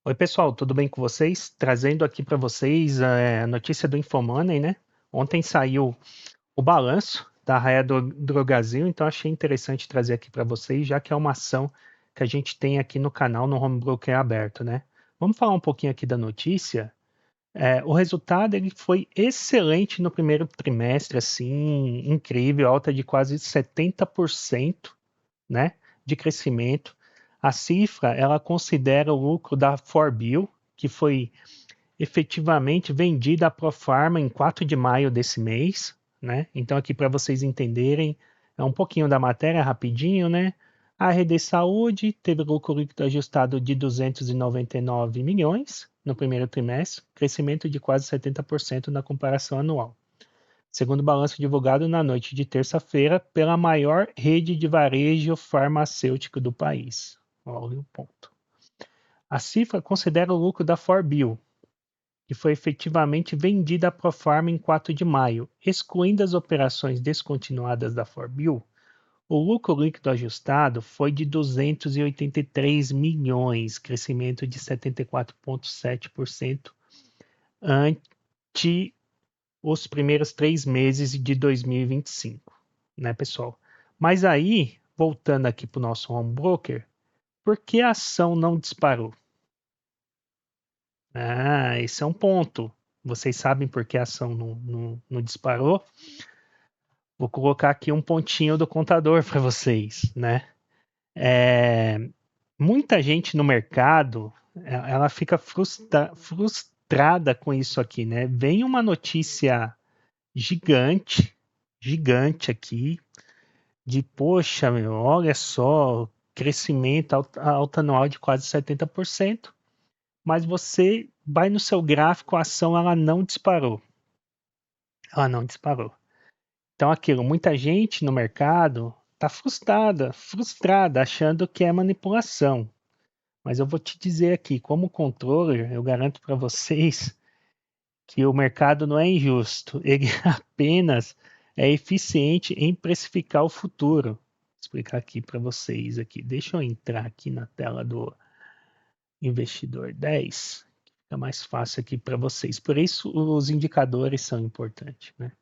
Oi, pessoal, tudo bem com vocês? Trazendo aqui para vocês a notícia do Infomoney, né? Ontem saiu o balanço da Raia Drogasil, então achei interessante trazer aqui para vocês, já que é uma ação que a gente tem aqui no canal, no Home Broker Aberto, né? Vamos falar um pouquinho aqui da notícia. O resultado ele foi excelente no primeiro trimestre, assim, incrível, alta de quase 70%, né, de crescimento. A cifra, ela considera o lucro da Forbil, que foi efetivamente vendida à Profarma em 4 de maio desse mês, né? Então aqui para vocês entenderem, é um pouquinho da matéria rapidinho, né? A RD Saúde teve lucro líquido ajustado de 299 milhões no primeiro trimestre, crescimento de quase 70% na comparação anual, segundo o balanço divulgado na noite de terça-feira pela maior rede de varejo farmacêutico do país. Olha o ponto. A cifra considera o lucro da Forbil, que foi efetivamente vendida à Profarma em 4 de maio. Excluindo as operações descontinuadas da Forbil, o lucro líquido ajustado foi de 283 milhões, crescimento de 74,7% ante os primeiros 3 meses de 2025, né, pessoal? Mas aí, voltando aqui para o nosso home broker, por que a ação não disparou? Ah, esse é um ponto. Vocês sabem por que a ação não disparou? Vou colocar aqui um pontinho do contador para vocês, né? É, muita gente no mercado, ela fica frustrada com isso aqui, né? Vem uma notícia gigante, gigante aqui, de poxa, meu, olha só, crescimento alta anual de quase 70%, mas você vai no seu gráfico, a ação ela não disparou. Ela não disparou. Então aquilo, muita gente no mercado está frustrada, achando que é manipulação. Mas eu vou te dizer aqui, como controller, eu garanto para vocês que o mercado não é injusto, ele apenas é eficiente em precificar o futuro. Vou explicar aqui para vocês aqui. Deixa eu entrar aqui na tela do Investidor 10, que fica mais fácil aqui para vocês. Por isso os indicadores são importantes, né?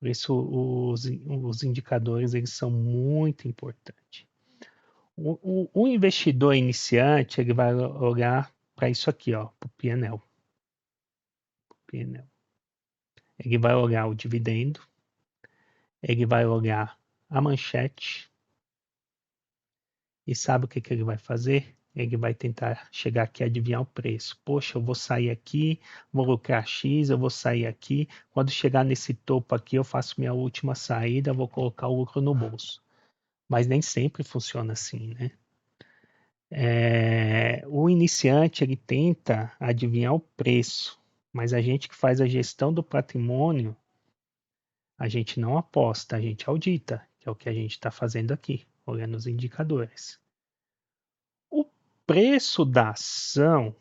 Por isso os indicadores eles são muito importantes. O investidor iniciante ele vai olhar para isso aqui, ó, para o P&L. Ele vai olhar o dividendo, ele vai olhar a manchete e sabe o que, que ele vai fazer? Ele vai tentar chegar aqui e adivinhar o preço. Poxa, eu vou sair aqui, vou lucrar X, eu vou sair aqui. Quando chegar nesse topo aqui, eu faço minha última saída, vou colocar o lucro no bolso. Mas nem sempre funciona assim, né? O iniciante ele tenta adivinhar o preço, mas a gente que faz a gestão do patrimônio, a gente não aposta, a gente audita, que é o que a gente está fazendo aqui, olhando os indicadores. O preço da ação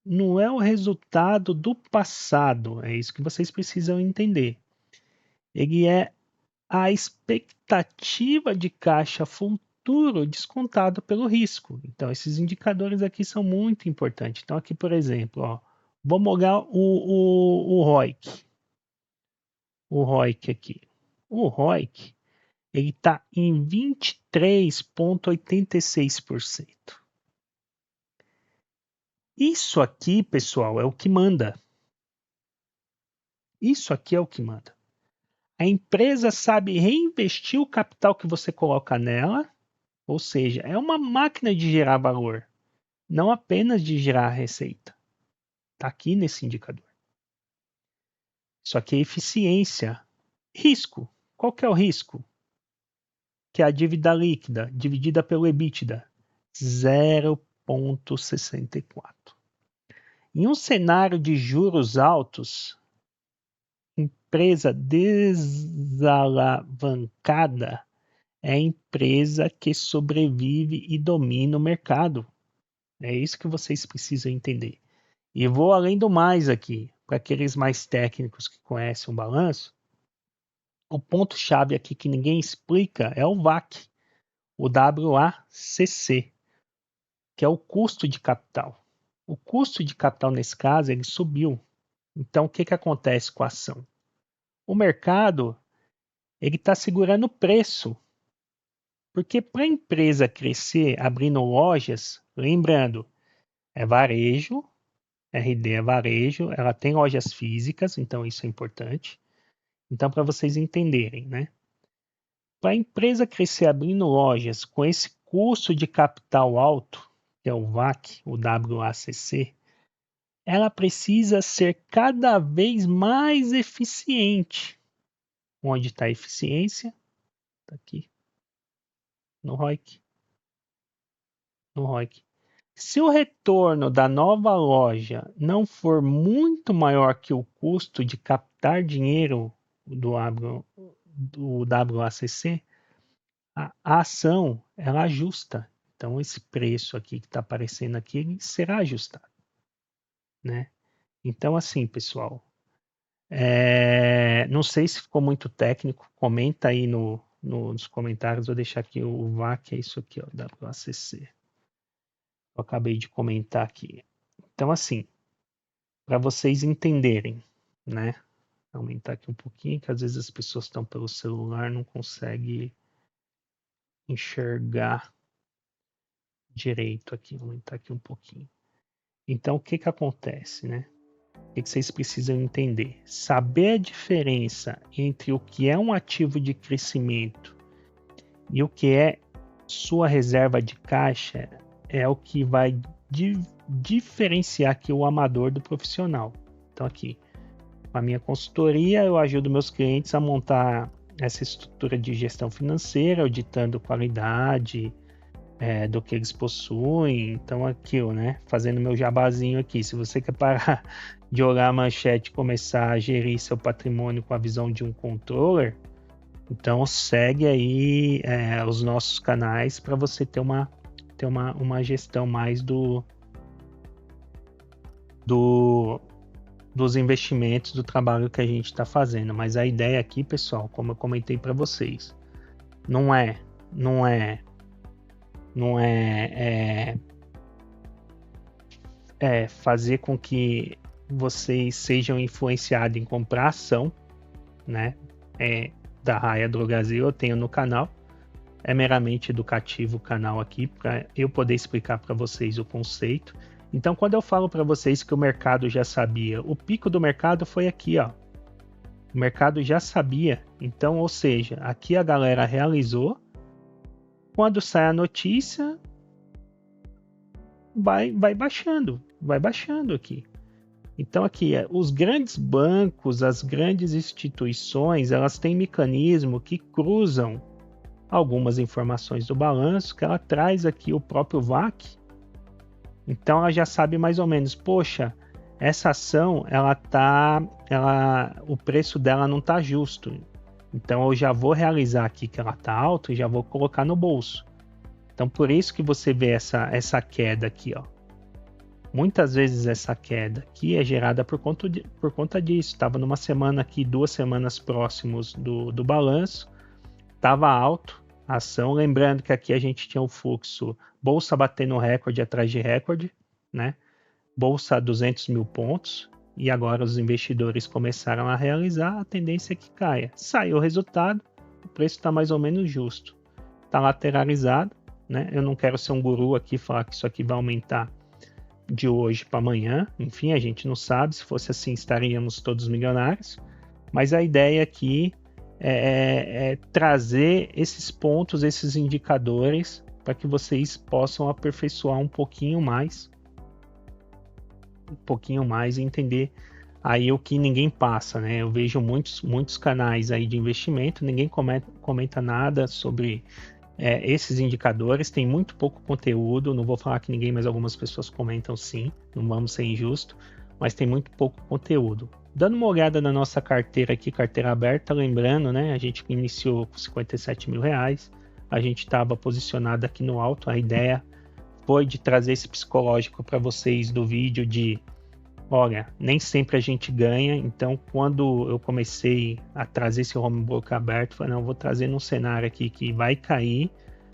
não é o resultado do passado, é isso que vocês precisam entender. Ele é a expectativa de caixa futuro descontado pelo risco. Então, esses indicadores aqui são muito importantes. Então, aqui, por exemplo, ó, vamos olhar o ROIC. O ROIC aqui. O ROIC ele está em 23,86%. Isso aqui, pessoal, é o que manda. Isso aqui é o que manda. A empresa sabe reinvestir o capital que você coloca nela, ou seja, é uma máquina de gerar valor, não apenas de gerar receita. Está aqui nesse indicador. Isso aqui é eficiência. Risco. Qual que é o risco? Que é a dívida líquida dividida pelo EBITDA. 0,64. Em um cenário de juros altos, empresa desalavancada é a empresa que sobrevive e domina o mercado. É isso que vocês precisam entender. E vou além do mais aqui, para aqueles mais técnicos que conhecem o balanço, o ponto-chave aqui que ninguém explica é o WACC, o WACC, que é o custo de capital. O custo de capital, nesse caso, ele subiu. Então, o que acontece com a ação? O mercado ele está segurando o preço. Porque para a empresa crescer abrindo lojas, lembrando, é varejo, RD é varejo, ela tem lojas físicas, então isso é importante. Então, para vocês entenderem, né? Para a empresa crescer abrindo lojas com esse custo de capital alto, que é o VAC, o WACC, ela precisa ser cada vez mais eficiente. Onde está a eficiência? Está aqui, no ROIC. No ROIC. Se o retorno da nova loja não for muito maior que o custo de captar dinheiro do WACC, a ação ela ajusta. Então, esse preço aqui que está aparecendo aqui ele será ajustado, né? Então, assim, pessoal, não sei se ficou muito técnico, comenta aí nos comentários, vou deixar aqui o VAC, é isso aqui, ó, WACC. Eu acabei de comentar aqui. Então, assim, para vocês entenderem, né? Vou aumentar aqui um pouquinho, que às vezes as pessoas estão pelo celular, não conseguem enxergar direito aqui. Vou aumentar aqui um pouquinho. Então, o que acontece, né? O que vocês precisam entender? Saber a diferença entre o que é um ativo de crescimento e o que é sua reserva de caixa é o que vai diferenciar aqui o amador do profissional. Então, aqui, com a minha consultoria, eu ajudo meus clientes a montar essa estrutura de gestão financeira, auditando qualidade do que eles possuem. Então, aqui, né, fazendo meu jabazinho aqui. Se você quer parar de olhar a manchete e começar a gerir seu patrimônio com a visão de um controller, então segue aí os nossos canais para você ter uma gestão mais dos investimentos, do trabalho que a gente está fazendo. Mas a ideia aqui, pessoal, como eu comentei para vocês, não é fazer com que vocês sejam influenciados em comprar ação, né? Da Raia Drogasil eu tenho no canal. É meramente educativo o canal aqui, para eu poder explicar para vocês o conceito. Então, quando eu falo para vocês que o mercado já sabia, o pico do mercado foi aqui, ó. O mercado já sabia. Então, ou seja, aqui a galera realizou. Quando sai a notícia, vai baixando aqui. Então, aqui, os grandes bancos, as grandes instituições, elas têm mecanismo que cruzam algumas informações do balanço, que ela traz aqui o próprio VAC. Então, ela já sabe mais ou menos, poxa, essa ação, o preço dela não está justo. Então, eu já vou realizar aqui que ela está alta e já vou colocar no bolso. Então, por isso que você vê essa queda aqui, ó. Muitas vezes essa queda aqui é gerada por conta disso. Estava numa semana aqui, 2 semanas próximos do balanço, estava alto a ação. Lembrando que aqui a gente tinha o fluxo bolsa batendo recorde atrás de recorde, né? Bolsa a 200 mil pontos, e agora os investidores começaram a realizar, a tendência é que caia. Saiu o resultado, o preço está mais ou menos justo. Está lateralizado, né? Eu não quero ser um guru aqui e falar que isso aqui vai aumentar de hoje para amanhã. Enfim, a gente não sabe. Se fosse assim, estaríamos todos milionários. Mas a ideia aqui é trazer esses pontos, esses indicadores, para que vocês possam aperfeiçoar um pouquinho mais e entender aí o que ninguém passa, né? Eu vejo muitos canais aí de investimento, ninguém comenta nada sobre esses indicadores, tem muito pouco conteúdo. Não vou falar que ninguém, mas algumas pessoas comentam sim, não vamos ser injusto, mas tem muito pouco conteúdo. Dando uma olhada na nossa carteira aqui, carteira aberta, lembrando, né, a gente iniciou com 57 mil reais, a gente estava posicionado aqui no alto. A ideia foi de trazer esse psicológico para vocês do vídeo de, olha, nem sempre a gente ganha. Então, quando eu comecei a trazer esse home broker aberto, falei, não, vou trazer num cenário aqui que vai cair,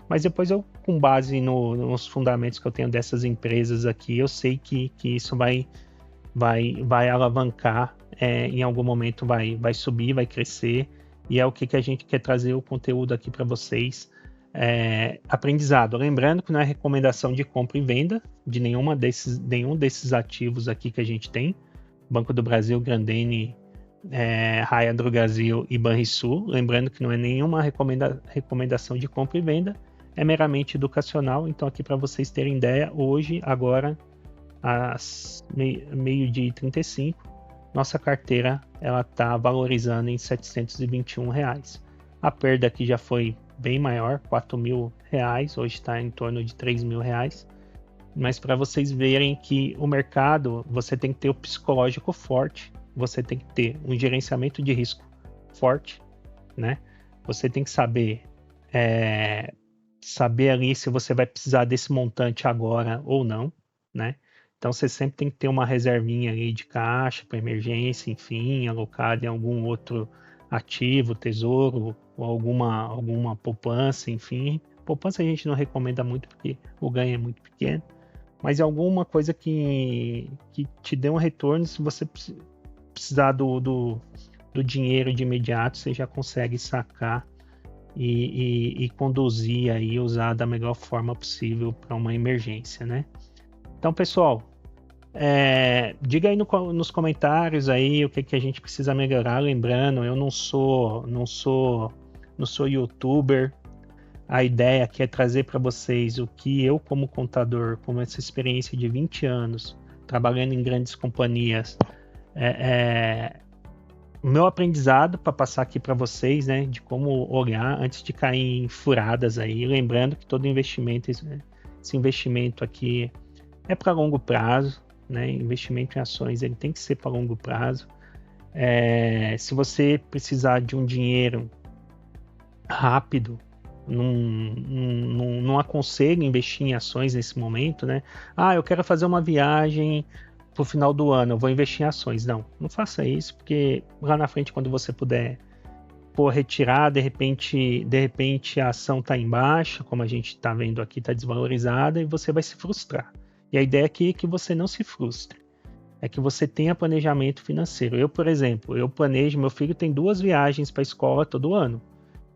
mas depois eu com base nos fundamentos que eu tenho dessas empresas aqui, eu sei que isso vai alavancar, em algum momento vai subir, vai crescer, e é o que a gente quer trazer o conteúdo aqui para vocês. Aprendizado. Lembrando que não é recomendação de compra e venda de nenhum desses ativos aqui que a gente tem. Banco do Brasil, Grandene, Raia Drogasil e Banrisul. Lembrando que não é nenhuma recomendação de compra e venda, é meramente educacional. Então aqui para vocês terem ideia, hoje, agora, às meio-dia e 35, nossa carteira ela está valorizando em R$ 721. A perda aqui já foi bem maior, R$4.000, hoje está em torno de R$3.000, mas para vocês verem que o mercado, você tem que ter o psicológico forte, você tem que ter um gerenciamento de risco forte, né? Você tem que saber ali se você vai precisar desse montante agora ou não, né? Então você sempre tem que ter uma reservinha aí de caixa para emergência, enfim, alocada em algum outro ativo, tesouro, ou alguma poupança, enfim. Poupança a gente não recomenda muito porque o ganho é muito pequeno, mas é alguma coisa que te dê um retorno. Se você precisar do dinheiro de imediato, você já consegue sacar e conduzir aí, usar da melhor forma possível para uma emergência, né? Então, pessoal, diga aí nos comentários aí o que a gente precisa melhorar. Lembrando, eu não sou youtuber. A ideia aqui é trazer para vocês o que eu, como contador, com essa experiência de 20 anos, trabalhando em grandes companhias, o meu aprendizado para passar aqui para vocês, né, de como olhar antes de cair em furadas aí. Lembrando que todo investimento, esse investimento aqui é para longo prazo, né? Investimento em ações ele tem que ser para longo prazo. Se você precisar de um dinheiro rápido, não aconselho investir em ações nesse momento, né? Eu quero fazer uma viagem para o final do ano, eu vou investir em ações. Não faça isso, porque lá na frente, quando você puder retirar, de repente a ação está em baixa, como a gente está vendo aqui, está desvalorizada, e você vai se frustrar. E a ideia aqui é que você não se frustre, é que você tenha planejamento financeiro. Eu, por exemplo, planejo, meu filho tem 2 viagens para a escola todo ano,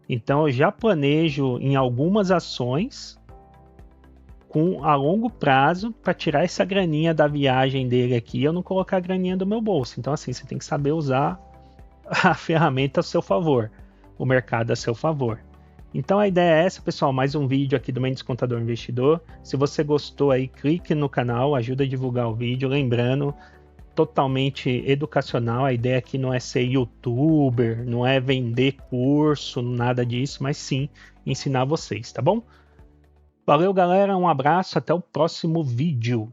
então eu já planejo em algumas ações a longo prazo para tirar essa graninha da viagem dele aqui e eu não colocar a graninha do meu bolso. Então assim, você tem que saber usar a ferramenta a seu favor, o mercado a seu favor. Então a ideia é essa, pessoal, mais um vídeo aqui do Mendes Contador Investidor. Se você gostou aí, clique no canal, ajuda a divulgar o vídeo. Lembrando, totalmente educacional, a ideia aqui não é ser youtuber, não é vender curso, nada disso, mas sim ensinar vocês, tá bom? Valeu, galera, um abraço, até o próximo vídeo.